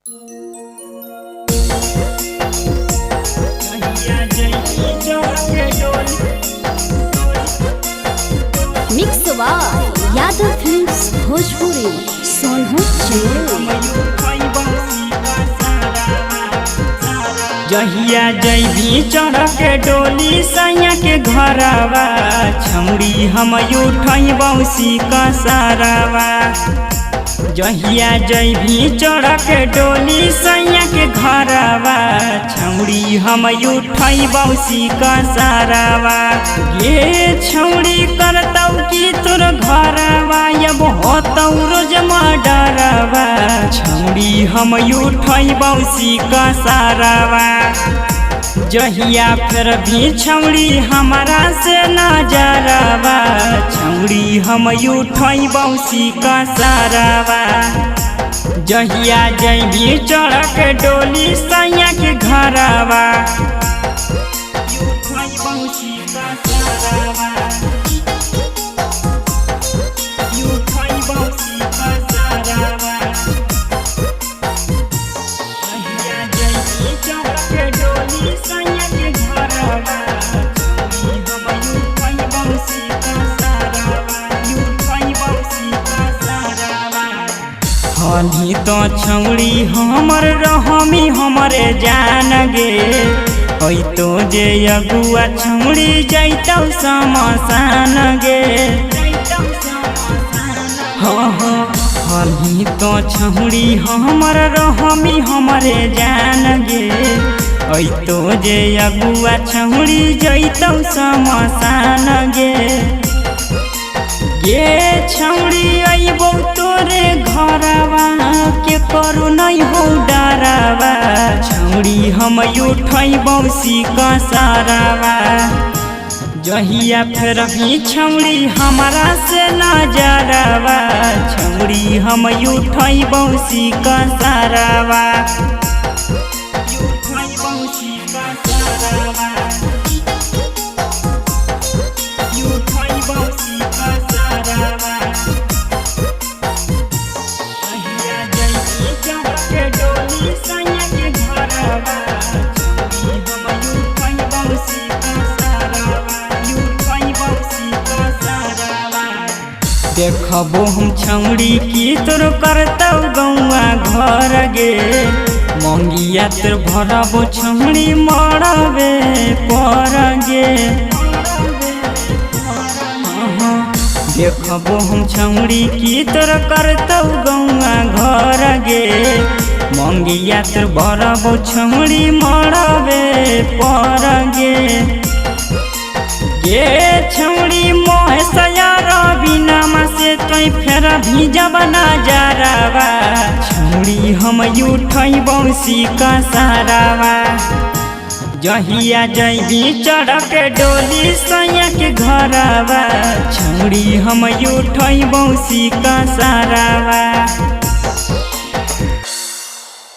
Mix Yadav films Bhojpuri Sonu जहिया जैभी चढ़ के डोली सैया के घरवा छौड़ी हम उठई बौसी कसरवा। जहिया जैभी चढ़ के डोली सैया के घरवा छौड़ी हम उठई बौसी कसरवा। ये छौड़ी करतौ की तोर घरवा अब होतौ रोज मर्डरवा छौड़ी हम उठई बौसी कसरवा। जहिया फिर भी छौड़ी हमारा से नजरवा छौड़ी हम उठई बौसी कसरवा। जहिया जैभी चढ़ के डोली सैया के घरवा उठई बौसी कसरवा उठई बौसी कसरवा। हनी तो छौड़ी हमर रहमी हमरे जान गे होई तो जे अगुआ छौड़ी जैतौ शमशान गे। हनी तो छौड़ी हमर रहमी हमरे जान गे होई तो जे अगुआ छौड़ी जैतौ शमशान गे। ये छौड़ी अइबौ तोरे घरवा के करू नहीं हो डरवा छौड़ी हम उठई बौसी कसरवा। जहिया फिर भी छौड़ी हमारा से नजरवा छौड़ी हम उठई बौसी कसरवा उठई बौसी कसरवा उठई बौसी कसरवा। देखबो हम छौड़ी की तोर करतौ गौआ घर गे मंगिया तोर भरबो छौड़ी मरबे पर गे। देखबो हम छौड़ी की तोर करतौ गौआ घर गे मंगिया तोर भरबो छौड़ी मरबे पर गे। ये छौड़ी मोह सयार बिना से तोई फेर भी जब नजरवा छौड़ी हम उठई बौसी कसरवा। जहिया जैभी चढ़ के डोली सैया के घरवा छौड़ी हम उठई बौसी कसरवा।